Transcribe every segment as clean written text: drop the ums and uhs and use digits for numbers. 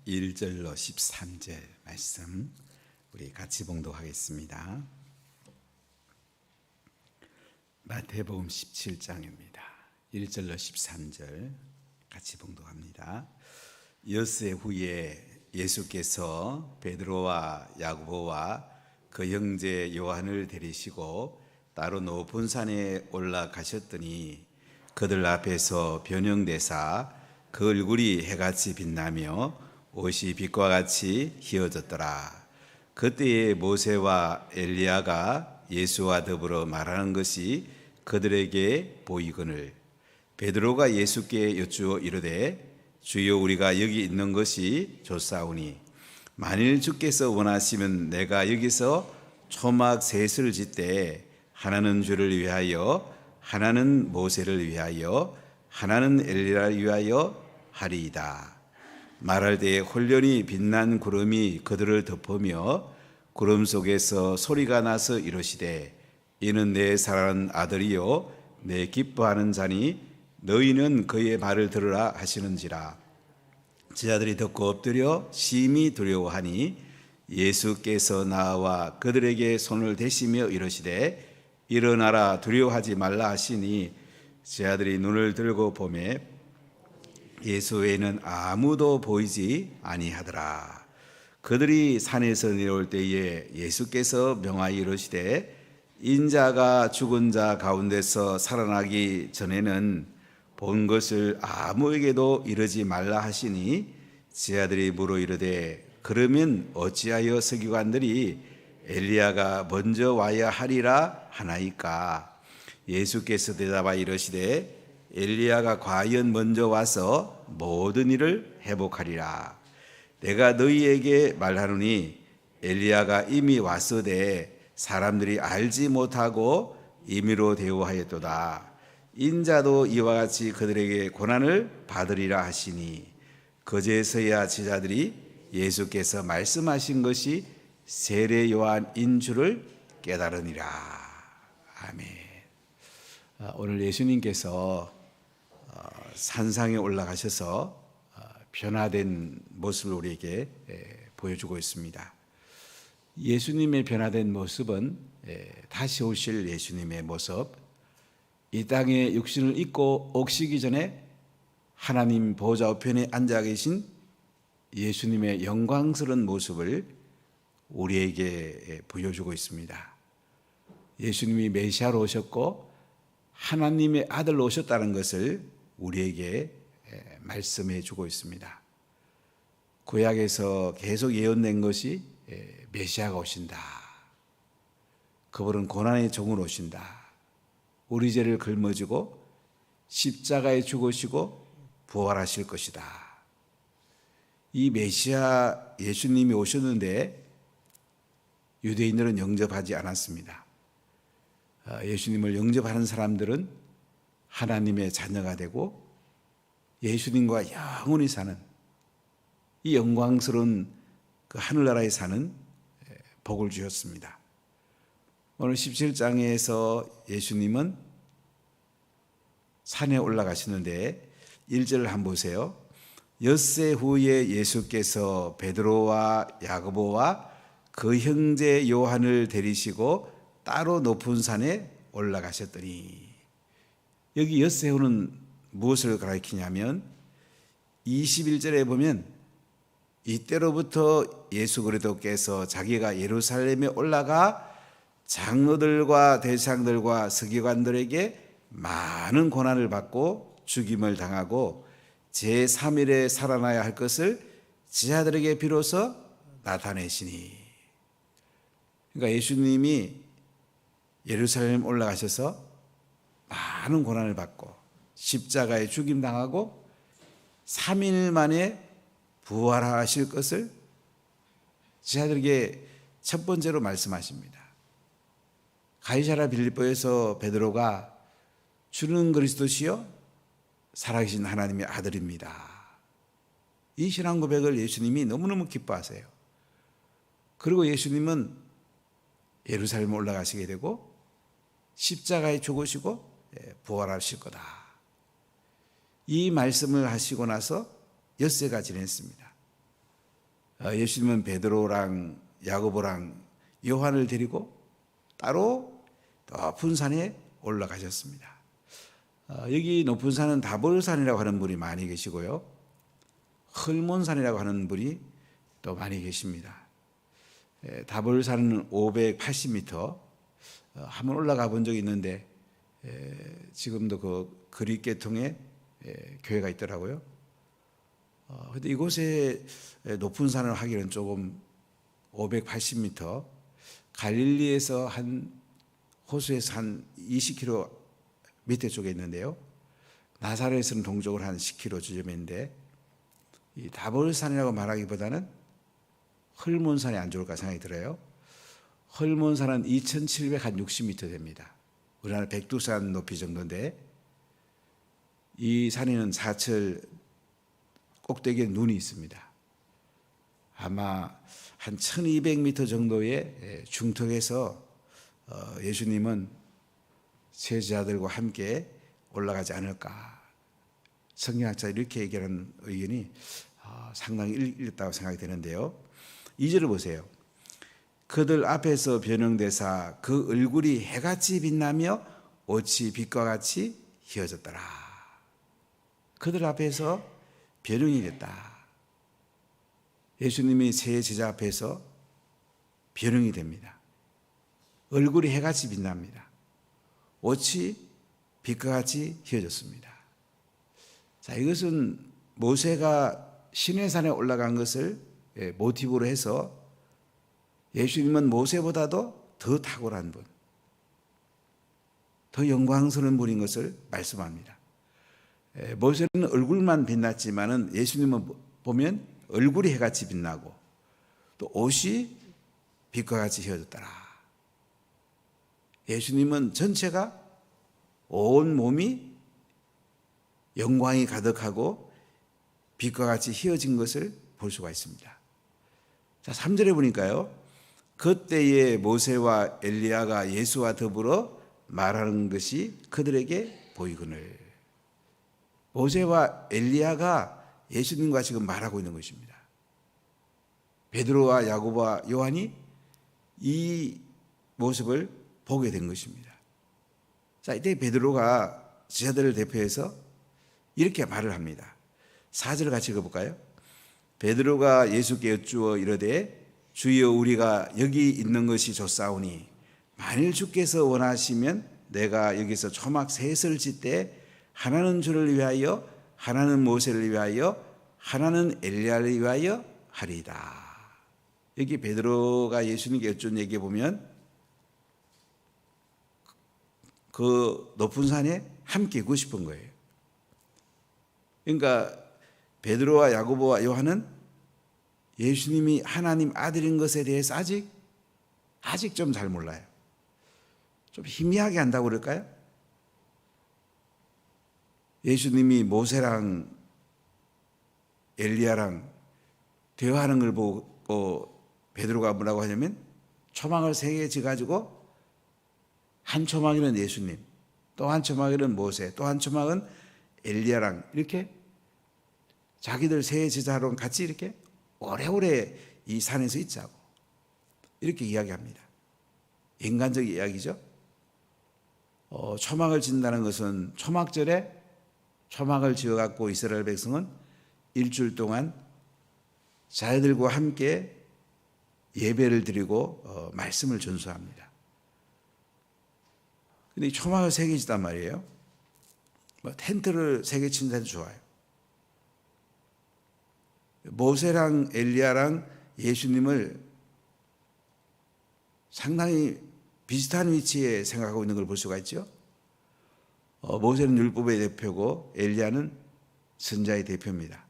1절로 13절 말씀 우리 같이 봉독하겠습니다. 마태복음 17장입니다. 1절로 13절 같이 봉독합니다. 엿새 후에 예수께서 베드로와 야고보와 그 형제 요한을 데리시고 따로 높은 산에 올라가셨더니 그들 앞에서 변형되사 그 얼굴이 해같이 빛나며 옷이 빛과 같이 휘어졌더라. 그때에 모세와 엘리야가 예수와 더불어 말하는 것이 그들에게 보이거늘 베드로가 예수께 여쭈어 이르되 주여, 우리가 여기 있는 것이 좋사오니 만일 주께서 원하시면 내가 여기서 초막 셋을 짓되 하나는 주를 위하여, 하나는 모세를 위하여, 하나는 엘리야를 위하여 하리이다. 말할 때에 홀련히 빛난 구름이 그들을 덮으며 구름 속에서 소리가 나서 이르시되 이는 내 사랑하는 아들이요 내 기뻐하는 자니 너희는 그의 말을 들으라 하시는지라. 제자들이 듣고 엎드려 심히 두려워하니 예수께서 나와 그들에게 손을 대시며 이르시되 일어나라, 두려워하지 말라 하시니 제자들이 눈을 들고 보매 예수 외에는 아무도 보이지 아니하더라. 그들이 산에서 내려올 때에 예수께서 명하여 이르시되 인자가 죽은 자 가운데서 살아나기 전에는 본 것을 아무에게도 이르지 말라 하시니 제자들이 물어 이르되 그러면 어찌하여 서기관들이 엘리야가 먼저 와야 하리라 하나이까? 예수께서 대답하여 이르시되 엘리야가 과연 먼저 와서 모든 일을 회복하리라. 내가 너희에게 말하노니 엘리야가 이미 왔으되 사람들이 알지 못하고 임의로 대우하였도다. 인자도 이와 같이 그들에게 고난을 받으리라 하시니 그제서야 제자들이 예수께서 말씀하신 것이 세례 요한인 줄을 깨달으니라. 아멘. 오늘 예수님께서 산상에 올라가셔서 변화된 모습을 우리에게 보여주고 있습니다. 예수님의 변화된 모습은 다시 오실 예수님의 모습, 이 땅에 육신을 입고 오시기 전에 하나님 보좌 우편에 앉아 계신 예수님의 영광스러운 모습을 우리에게 보여주고 있습니다. 예수님이 메시아로 오셨고 하나님의 아들로 오셨다는 것을 우리에게 말씀해 주고 있습니다. 구약에서 계속 예언된 것이 메시아가 오신다. 그분은 고난의 종으로 오신다. 우리 죄를 짊어지고 십자가에 죽으시고 부활하실 것이다. 이 메시아 예수님이 오셨는데 유대인들은 영접하지 않았습니다. 예수님을 영접하는 사람들은 하나님의 자녀가 되고 예수님과 영원히 사는 이 영광스러운 그 하늘나라에 사는 복을 주셨습니다. 오늘 17장에서 예수님은 산에 올라가시는데 1절을 한번 보세요. 엿새 후에 예수께서 베드로와 야고보와 그 형제 요한을 데리시고 따로 높은 산에 올라가셨더니, 여기 엿새 후는 무엇을 가리키냐면 21절에 보면 이때로부터 예수 그리스도께서 자기가 예루살렘에 올라가 장로들과 대장들과 서기관들에게 많은 고난을 받고 죽임을 당하고 제3일에 살아나야 할 것을 제자들에게 비로소 나타내시니, 그러니까 예수님이 예루살렘 올라가셔서 많은 고난을 받고 십자가에 죽임 당하고 3일 만에 부활하실 것을 제자들에게 첫 번째로 말씀하십니다. 가이사랴 빌립보에서 베드로가 주는 그리스도시요 살아계신 하나님의 아들입니다. 이 신앙 고백을 예수님이 너무너무 기뻐하세요. 그리고 예수님은 예루살렘 올라가시게 되고 십자가에 죽으시고 부활하실 거다. 이 말씀을 하시고 나서 엿새가 지냈습니다. 예수님은 베드로랑 야고보랑 요한을 데리고 따로 높은 산에 올라가셨습니다. 여기 높은 산은 다볼산이라고 하는 분이 많이 계시고요, 헐몬산이라고 하는 분이 또 많이 계십니다. 다볼산은 580m, 한번 올라가 본 적이 있는데 지금도 그 그리스 계통의 교회가 있더라고요. 근데 이곳에 높은 산을 하기는 조금 580m, 갈릴리에서 호수에서 한 20km 밑에 쪽에 있는데요, 나사렛에서는 동쪽으로 한 10km 지점인데, 이 다볼산이라고 말하기보다는 헐몬산이 안 좋을까 생각이 들어요. 헐몬산은 2760m 됩니다. 우리나라 백두산 높이 정도인데, 이 산에는 사철 꼭대기에 눈이 있습니다. 아마 한 1200m 정도의 중턱에서 예수님은 제자들과 함께 올라가지 않을까. 성경학자 이렇게 얘기하는 의견이 상당히 일리있다고 생각이 되는데요. 2절을 보세요. 그들 앞에서 변형되사 그 얼굴이 해같이 빛나며 옷이 빛과 같이 휘어졌더라. 그들 앞에서 변형이 됐다. 예수님이 세 제자 앞에서 변형이 됩니다. 얼굴이 해같이 빛납니다. 옷이 빛과 같이 휘어졌습니다. 자, 이것은 모세가 시내산에 올라간 것을 모티브로 해서 예수님은 모세보다도 더 탁월한 분, 더 영광스러운 분인 것을 말씀합니다. 모세는 얼굴만 빛났지만은 예수님은 보면 얼굴이 해같이 빛나고 또 옷이 빛과 같이 휘어졌더라. 예수님은 전체가 온 몸이 영광이 가득하고 빛과 같이 휘어진 것을 볼 수가 있습니다. 자, 3절에 보니까요, 그때에 모세와 엘리야가 예수와 더불어 말하는 것이 그들에게 보이거늘. 모세와 엘리야가 예수님과 지금 말하고 있는 것입니다. 베드로와 야고보와 요한이 이 모습을 보게 된 것입니다. 자, 이때 베드로가 제자들을 대표해서 이렇게 말을 합니다. 4절을 같이 읽어볼까요? 베드로가 예수께 여쭈어 이르되 주여, 우리가 여기 있는 것이 좋사오니 만일 주께서 원하시면 내가 여기서 초막 셋을 짓되 하나는 주를 위하여, 하나는 모세를 위하여, 하나는 엘리야를 위하여 하리이다. 여기 베드로가 예수님께 여쭈는 얘기에 보면 그 높은 산에 함께 있고 싶은 거예요. 그러니까 베드로와 야고보와 요한은 예수님이 하나님 아들인 것에 대해서 아직 좀 잘 몰라요. 좀 희미하게 한다고 그럴까요? 예수님이 모세랑 엘리야랑 대화하는 걸 보고 베드로가 뭐라고 하냐면 초막을 3개 지어가지고 한 초막에는 예수님, 또 한 초막에는 모세, 또 한 초막은 엘리야랑 이렇게 자기들 세 제자랑 같이 이렇게 오래오래 이 산에서 있자고 이렇게 이야기합니다. 인간적 이야기죠. 초막을 짓는다는 것은 초막절에 초막을 지어갖고 이스라엘 백성은 일주일 동안 자기들과 함께 예배를 드리고 말씀을 전수합니다. 근데 이 초막을 3개 짓단 말이에요. 텐트를 3개 친다 해도 좋아요. 모세랑 엘리야랑 예수님을 상당히 비슷한 위치에 생각하고 있는 걸 볼 수가 있죠. 모세는 율법의 대표고 엘리야는 선자의 대표입니다.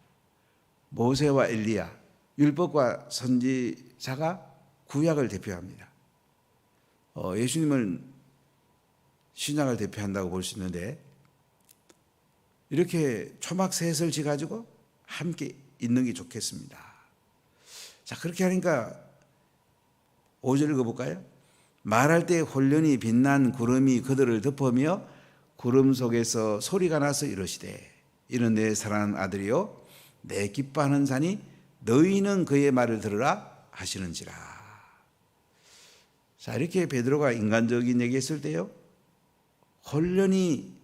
모세와 엘리야, 율법과 선지자가 구약을 대표합니다. 예수님은 신약을 대표한다고 볼 수 있는데 이렇게 초막 셋을 지어가지고 함께 있는 게 좋겠습니다. 자, 그렇게 하니까 5절 읽어볼까요? 말할 때 홀련히 빛난 구름이 그들을 덮으며 구름 속에서 소리가 나서 이르시되 이는 내 사랑하는 아들이요 내 기뻐하는 자니 너희는 그의 말을 들으라 하시는지라. 자, 이렇게 베드로가 인간적인 얘기했을 때요, 홀련히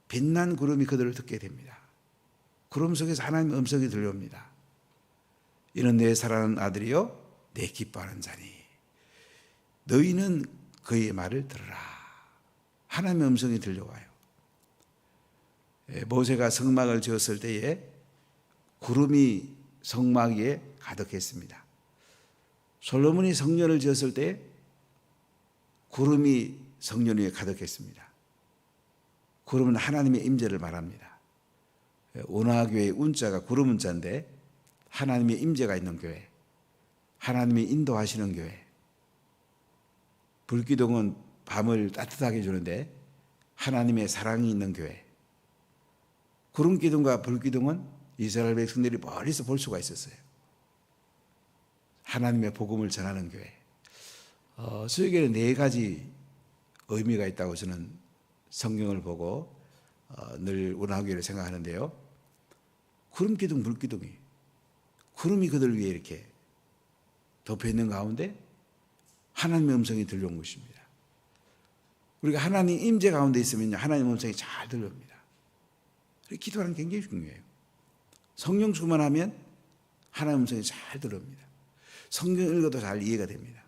빛난 구름이 그들을 듣게 됩니다. 구름 속에서 하나님의 음성이 들려옵니다. 이는 내 사랑하는 아들이요 내 기뻐하는 자니 너희는 그의 말을 들으라. 하나님의 음성이 들려와요. 모세가 성막을 지었을 때에 구름이 성막 위에 가득했습니다. 솔로몬이 성전을 지었을 때 구름이 성전 위에 가득했습니다. 구름은 하나님의 임재를 말합니다. 운하교회의 운자가 구름 운자인데 하나님의 임재가 있는 교회, 하나님이 인도하시는 교회. 불기둥은 밤을 따뜻하게 해주는데 하나님의 사랑이 있는 교회. 구름기둥과 불기둥은 이스라엘 백성들이 멀리서 볼 수가 있었어요. 하나님의 복음을 전하는 교회. 수요일에는 4가지 의미가 있다고 저는 성경을 보고 늘 운하교회를 생각하는데요. 구름기둥, 불기둥이 구름이 그들 위에 이렇게 덮여있는 가운데 하나님의 음성이 들려온 것입니다. 우리가 하나님 임재 가운데 있으면 하나님의 음성이 잘 들려옵니다. 기도하는 게 굉장히 중요해요. 성령 충만하면 하나님의 음성이 잘 들려옵니다. 성경 읽어도 잘 이해가 됩니다.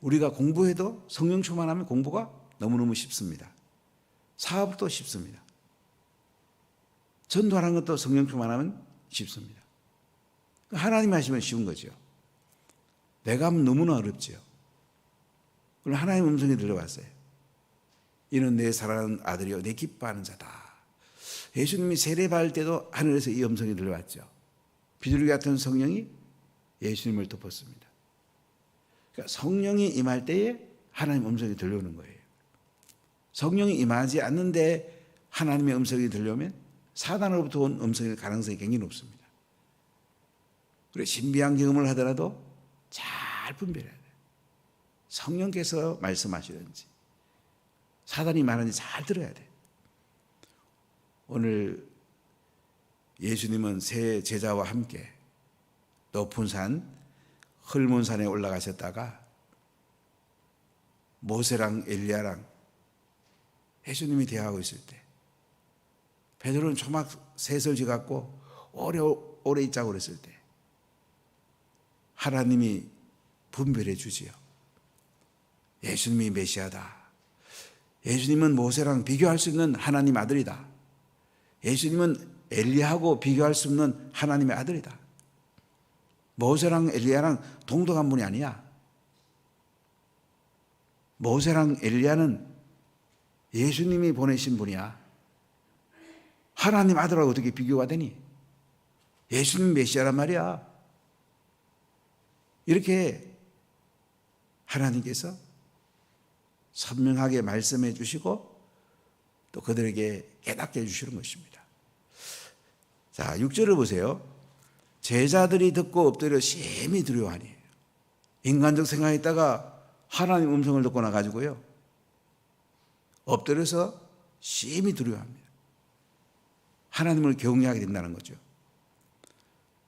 우리가 공부해도 성령 충만하면 공부가 너무너무 쉽습니다. 사업도 쉽습니다. 전도하는 것도 성령 충만하면 쉽습니다. 하나님이 하시면 쉬운 거죠. 내가 하면 너무나 어렵지요. 그럼 하나님의 음성이 들려왔어요. 이는 내 사랑하는 아들이요 내 기뻐하는 자다. 예수님이 세례받을 때도 하늘에서 이 음성이 들려왔죠. 비둘기 같은 성령이 예수님을 덮었습니다. 그러니까 성령이 임할 때에 하나님의 음성이 들려오는 거예요. 성령이 임하지 않는데 하나님의 음성이 들려오면 사단으로부터 온 음성일 가능성이 굉장히 높습니다. 그리고 신비한 경험을 하더라도 잘 분별해야 돼요. 성령께서 말씀하시는지 사단이 말하는지 잘 들어야 돼요. 오늘 예수님은 세 제자와 함께 높은 산 헐몬산에 올라가셨다가 모세랑 엘리야랑 예수님이 대화하고 있을 때 베드로는 초막 새설지 갖고 오래 있자고 그랬을 때 하나님이 분별해 주지요. 예수님이 메시아다. 예수님은 모세랑 비교할 수 있는 하나님 아들이다. 예수님은 엘리야하고 비교할 수 없는 하나님의 아들이다. 모세랑 엘리야랑 동등한 분이 아니야. 모세랑 엘리야는 예수님이 보내신 분이야. 하나님 아들하고 어떻게 비교가 되니? 예수님 메시아란 말이야. 이렇게 하나님께서 선명하게 말씀해 주시고 또 그들에게 깨닫게 해주시는 것입니다. 자, 6절을 보세요. 제자들이 듣고 엎드려 심히 두려워하니. 인간적 생각했다가 하나님 음성을 듣고 나가지고요 엎드려서 심히 두려워합니다. 하나님을 경외하게 된다는 거죠.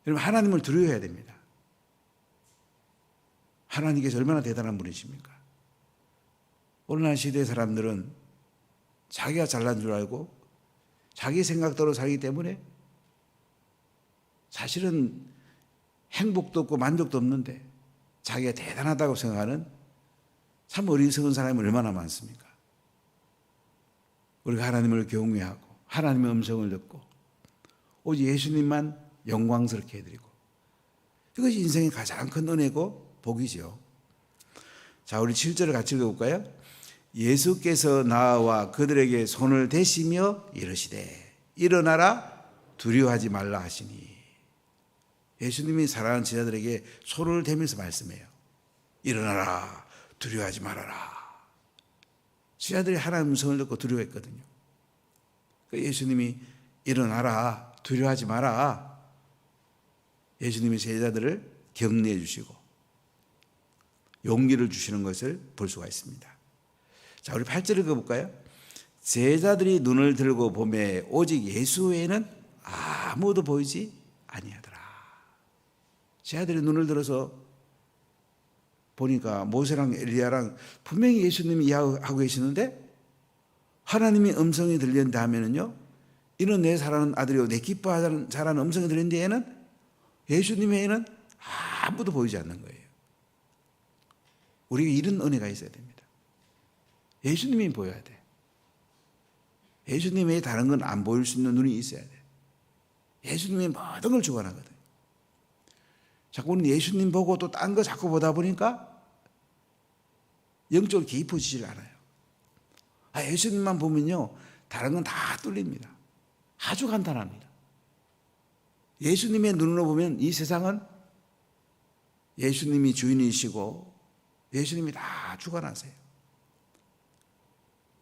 여러분, 하나님을 두려워해야 됩니다. 하나님께서 얼마나 대단한 분이십니까? 오늘날 시대의 사람들은 자기가 잘난 줄 알고 자기 생각대로 살기 때문에 사실은 행복도 없고 만족도 없는데 자기가 대단하다고 생각하는 참 어리석은 사람이 얼마나 많습니까? 우리가 하나님을 경외하고 하나님의 음성을 듣고 오직 예수님만 영광스럽게 해드리고 이것이 인생의 가장 큰 은혜고 복이죠. 자, 우리 7절을 같이 읽어볼까요? 예수께서 나와 그들에게 손을 대시며 이르시되 일어나라 두려워하지 말라 하시니. 예수님이 사랑하는 제자들에게 손을 대면서 말씀해요. 일어나라 두려워하지 말아라. 제자들이 하나님의 음성을 듣고 두려워했거든요. 예수님이 일어나라 두려워하지 마라. 예수님이 제자들을 격려해 주시고 용기를 주시는 것을 볼 수가 있습니다. 자, 우리 8절 읽어볼까요? 제자들이 눈을 들고 보매 오직 예수 외에는 아무도 보이지 아니하더라. 제자들이 눈을 들어서 보니까 모세랑 엘리야랑 분명히 예수님이 이야기하고 계시는데 하나님의 음성이 들렸는데 하면은요, 이는 내 사랑하는 아들이요 내 기뻐하는 자라는 음성이 들렸는데 얘는 예수님의 애는 아무도 보이지 않는 거예요. 우리가 이런 은혜가 있어야 됩니다. 예수님이 보여야 돼. 예수님의 다른 건 안 보일 수 있는 눈이 있어야 돼. 예수님이 모든 걸 주관하거든. 자꾸 우리는 예수님 보고 또 딴 거 자꾸 보다 보니까 영적으로 깊어지질 않아요. 예수님만 보면요, 다른 건 다 뚫립니다. 아주 간단합니다. 예수님의 눈으로 보면 이 세상은 예수님이 주인이시고 예수님이 다 주관하세요.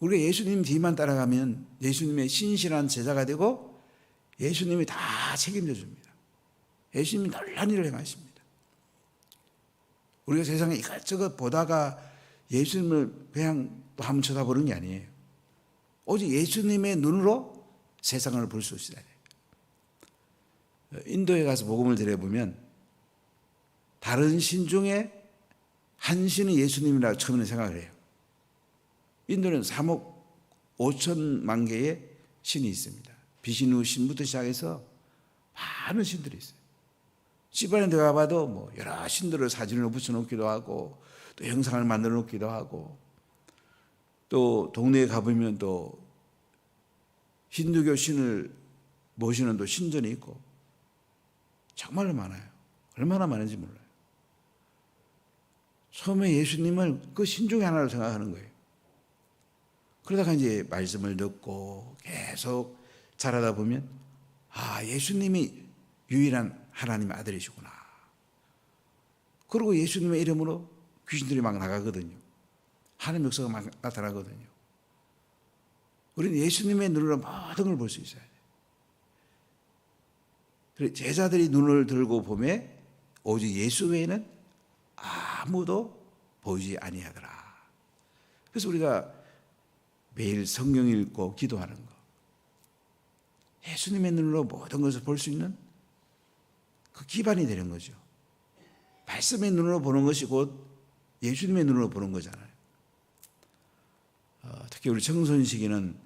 우리가 예수님 뒤만 따라가면 예수님의 신실한 제자가 되고 예수님이 다 책임져 줍니다. 예수님이 놀라운 일을 행하십니다. 우리가 세상에 이것저것 보다가 예수님을 그냥 또 한번 쳐다보는 게 아니에요. 오직 예수님의 눈으로 세상을 볼 수 있어야 돼요. 인도에 가서 복음을 드려보면 다른 신 중에 한 신은 예수님이라고 처음에 생각을 해요. 인도는 3억 5천만 개의 신이 있습니다. 비신우 신부터 시작해서 많은 신들이 있어요. 집안에 들어가 봐도 뭐 여러 신들을 사진을 붙여놓기도 하고 또 형상을 만들어 놓기도 하고 또 동네에 가보면 또 힌두교 신을 모시는 또 신전이 있고 정말로 많아요. 얼마나 많은지 몰라요. 처음에 예수님을 그 신 중에 하나로 생각하는 거예요. 그러다가 이제 말씀을 듣고 계속 자라다 보면 예수님이 유일한 하나님의 아들이시구나. 그리고 예수님의 이름으로 귀신들이 막 나가거든요. 하나님의 역사가 막 나타나거든요. 우리는 예수님의 눈으로 모든 걸 볼 수 있어야 돼요. 그래서 제자들이 눈을 들고 보매 오직 예수 외에는 아무도 보이지 아니하더라. 그래서 우리가 매일 성경 읽고 기도하는 거, 예수님의 눈으로 모든 것을 볼 수 있는 그 기반이 되는 거죠. 말씀의 눈으로 보는 것이 곧 예수님의 눈으로 보는 거잖아요. 특히 우리 청소년 시기는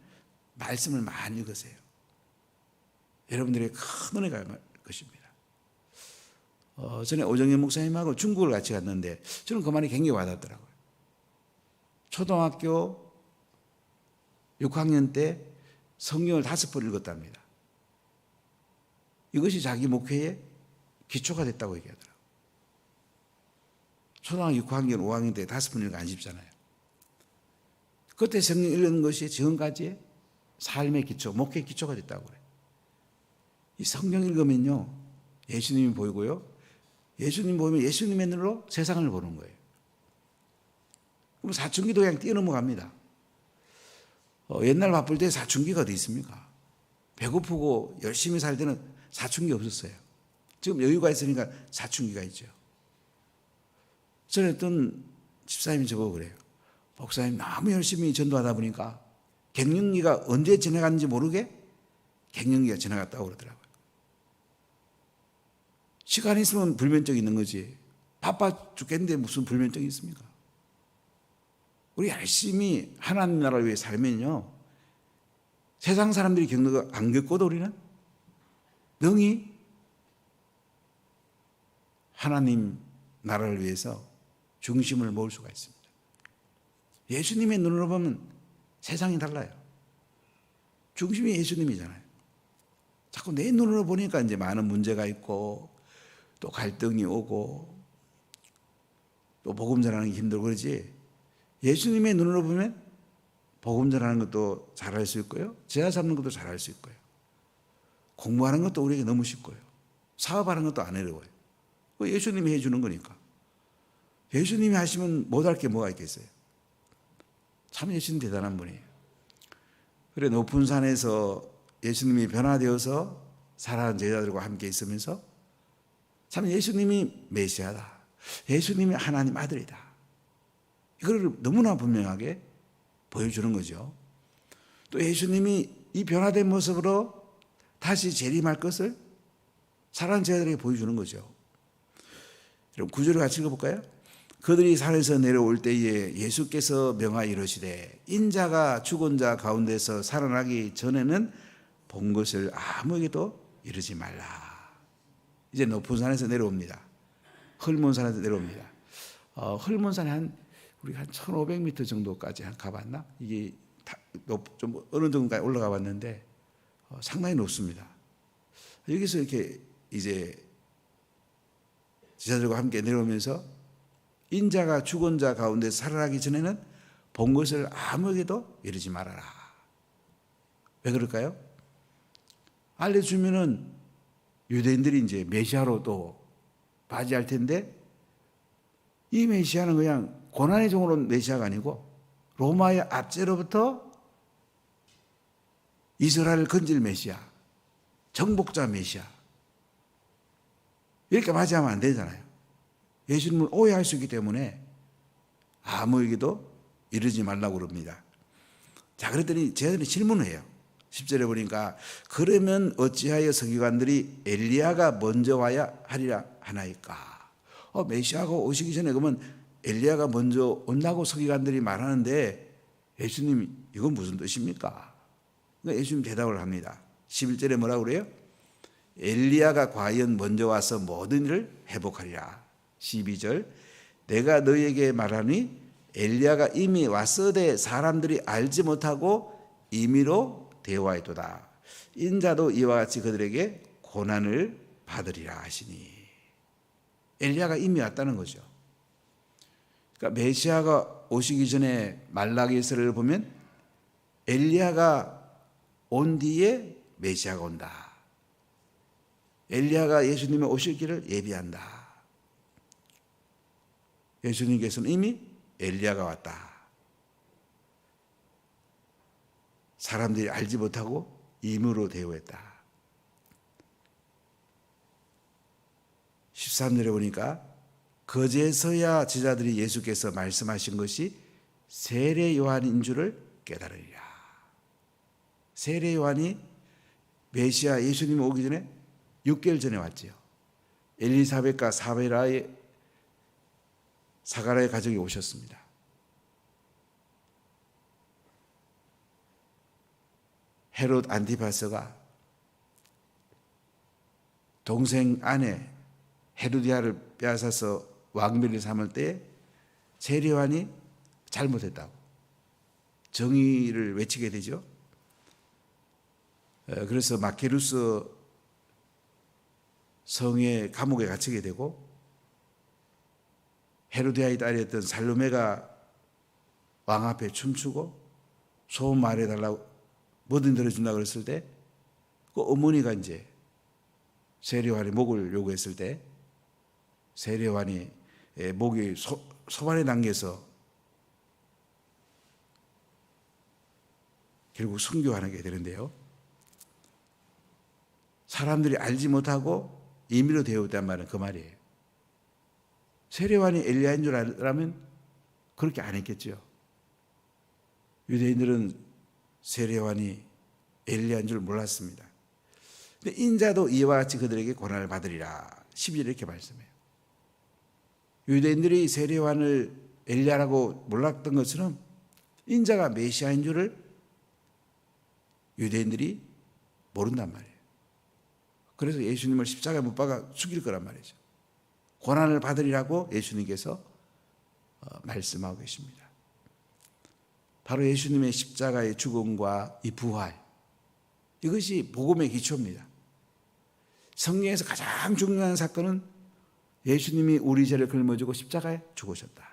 말씀을 많이 읽으세요. 여러분들의 큰 은혜가 갈 것입니다. 전에 오정현 목사님하고 중국을 같이 갔는데 저는 그 말이 굉장히 와닿더라고요. 초등학교 6학년 때 성경을 5번 읽었답니다. 이것이 자기 목회의 기초가 됐다고 얘기하더라고요. 초등학교 6학년, 5학년 때 5번 읽으면 안 쉽잖아요. 그때 성경 읽는 것이 지금까지의 삶의 기초, 목회의 기초가 됐다고 그래요. 이 성경 읽으면요, 예수님이 보이고요. 예수님 보이면 예수님의 눈으로 세상을 보는 거예요. 그럼 사춘기도 그냥 뛰어넘어갑니다. 옛날 바쁠 때 사춘기가 어디 있습니까? 배고프고 열심히 살 때는 사춘기 없었어요. 지금 여유가 있으니까 사춘기가 있죠. 전에 어떤 집사님이 저보고 그래요. 목사님 너무 열심히 전도하다 보니까 갱년기가 언제 지나갔는지 모르게 갱년기가 지나갔다고 그러더라고요. 시간이 있으면 불면증이 있는 거지. 바빠 죽겠는데 무슨 불면증이 있습니까? 우리 열심히 하나님 나라를 위해 살면요, 세상 사람들이 겪는 거 안 겪고도 우리는 능히 하나님 나라를 위해서 중심을 모을 수가 있습니다. 예수님의 눈으로 보면 세상이 달라요. 중심이 예수님이잖아요. 자꾸 내 눈으로 보니까 이제 많은 문제가 있고 또 갈등이 오고 또 복음 전하는 게 힘들고 그러지, 예수님의 눈으로 보면 복음 전하는 것도 잘할 수 있고요, 제자 잡는 것도 잘할 수 있고요, 공부하는 것도 우리에게 너무 쉽고요, 사업하는 것도 안 어려워요. 예수님이 해주는 거니까. 예수님이 하시면 못할 게 뭐가 있겠어요. 참 예수님 대단한 분이에요. 그래, 높은 산에서 예수님이 변화되어서 사랑하는 제자들과 함께 있으면서 참 예수님이 메시아다, 예수님이 하나님 아들이다, 이걸 너무나 분명하게 보여주는 거죠. 또 예수님이 이 변화된 모습으로 다시 재림할 것을 사랑하는 제자들에게 보여주는 거죠. 여러분 9절을 같이 읽어볼까요? 그들이 산에서 내려올 때에 예수께서 명하여 이르시되 인자가 죽은 자 가운데서 살아나기 전에는 본 것을 아무에게도 이르지 말라. 이제 높은 산에서 내려옵니다. 헐몬산에서 내려옵니다. 헐몬산에 우리가 한 1500m 정도까지 가봤나? 이게 좀 어느 정도까지 올라가 봤는데 상당히 높습니다. 여기서 이렇게 이제 지자들과 함께 내려오면서 인자가 죽은 자 가운데 살아나기 전에는 본 것을 아무에게도 이르지 말아라. 왜 그럴까요? 알려주면은 유대인들이 이제 메시아로 또 맞이할 텐데 이 메시아는 그냥 고난의 종으로 온 메시아가 아니고 로마의 압제로부터 이스라엘을 건질 메시아, 정복자 메시아. 이렇게 맞이하면 안 되잖아요. 예수님을 오해할 수 있기 때문에 아무에게도 이르지 말라고 그럽니다. 자, 그랬더니 제자들이 질문을 해요. 10절에 보니까 그러면 어찌하여 서기관들이 엘리야가 먼저 와야 하리라 하나이까? 메시아가 오시기 전에 그러면 엘리야가 먼저 온다고 서기관들이 말하는데 예수님 이건 무슨 뜻입니까? 그러니까 예수님 대답을 합니다. 11절에 뭐라고 그래요? 엘리야가 과연 먼저 와서 모든 일을 회복하리라. 12절 내가 너희에게 말하니 엘리야가 이미 왔으되 사람들이 알지 못하고 임의로 대화했도다. 인자도 이와 같이 그들에게 고난을 받으리라 하시니. 엘리야가 이미 왔다는 거죠. 그러니까 메시아가 오시기 전에 말라기서를 보면 엘리야가 온 뒤에 메시아가 온다. 엘리야가 예수님의 오실 길을 예비한다. 예수님께서는 이미 엘리야가 왔다. 사람들이 알지 못하고 임의로 대우했다. 13절에 보니까 그제서야 제자들이 예수께서 말씀하신 것이 세례 요한인 줄을 깨달으리라. 세례 요한이 메시아 예수님이 오기 전에 6개월 전에 왔지요. 엘리사벳과 사가랴의 가족이 오셨습니다. 헤롯 안티파스가 동생 아내 헤로디아를 빼앗아서 왕비를 삼을 때 세례 요한이 잘못했다고 정의를 외치게 되죠. 그래서 마케루스 성의 감옥에 갇히게 되고 헤로디아의 딸이었던 살로메가 왕 앞에 춤추고 소원 말해달라고 뭐든 들어준다고 그랬을 때 그 어머니가 이제 세례요한의 목을 요구했을 때 세례요한이 목이 소반에 당겨서 결국 순교하게 되는데요. 사람들이 알지 못하고 임의로 되었단 말은 그 말이에요. 세례요한이 엘리야인 줄 알았다면 그렇게 안 했겠죠. 유대인들은 세례요한이 엘리야인 줄 몰랐습니다. 근데 인자도 이와 같이 그들에게 고난을 받으리라. 12절에 이렇게 말씀해요. 유대인들이 세례요한을 엘리야라고 몰랐던 것처럼 인자가 메시아인 줄을 유대인들이 모른단 말이에요. 그래서 예수님을 십자가에 못 박아 죽일 거란 말이죠. 고난을 받으리라고 예수님께서 말씀하고 계십니다. 바로 예수님의 십자가의 죽음과 이 부활, 이것이 복음의 기초입니다. 성경에서 가장 중요한 사건은 예수님이 우리 죄를 짊어지고 십자가에 죽으셨다.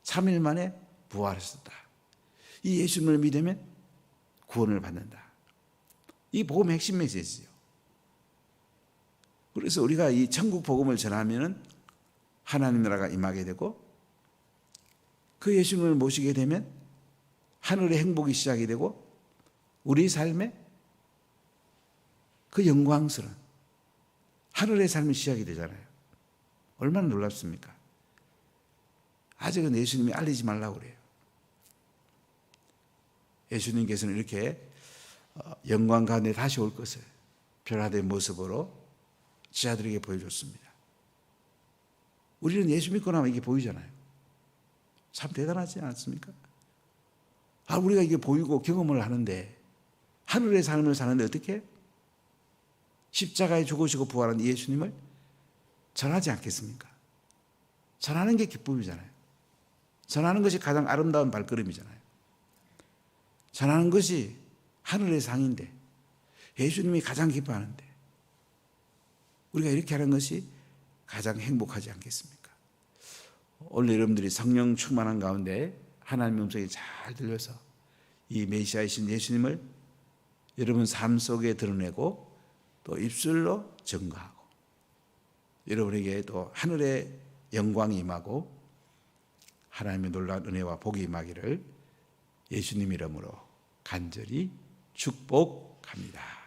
3일 만에 부활하셨다. 이 예수님을 믿으면 구원을 받는다. 이 복음의 핵심 메시지죠. 그래서 우리가 이 천국 복음을 전하면은 하나님 나라가 임하게 되고 그 예수님을 모시게 되면 하늘의 행복이 시작이 되고 우리 삶에 그 영광스러운 하늘의 삶이 시작이 되잖아요. 얼마나 놀랍습니까? 아직은 예수님이 알리지 말라고 그래요. 예수님께서는 이렇게 영광 가운데 다시 올 것을 변화된 모습으로 지하들에게 보여줬습니다. 우리는 예수 믿고 나면 이게 보이잖아요. 참 대단하지 않습니까? 우리가 이게 보이고 경험을 하는데, 하늘의 삶을 사는데 어떻게? 십자가에 죽으시고 부활한 예수님을 전하지 않겠습니까? 전하는 게 기쁨이잖아요. 전하는 것이 가장 아름다운 발걸음이잖아요. 전하는 것이 하늘의 상인데, 예수님이 가장 기뻐하는데, 우리가 이렇게 하는 것이 가장 행복하지 않겠습니까? 오늘 여러분들이 성령 충만한 가운데 하나님의 음성이 잘 들려서 이 메시아이신 예수님을 여러분 삶 속에 드러내고 또 입술로 증거하고, 여러분에게 또 하늘의 영광이 임하고 하나님의 놀라운 은혜와 복이 임하기를 예수님 이름으로 간절히 축복합니다.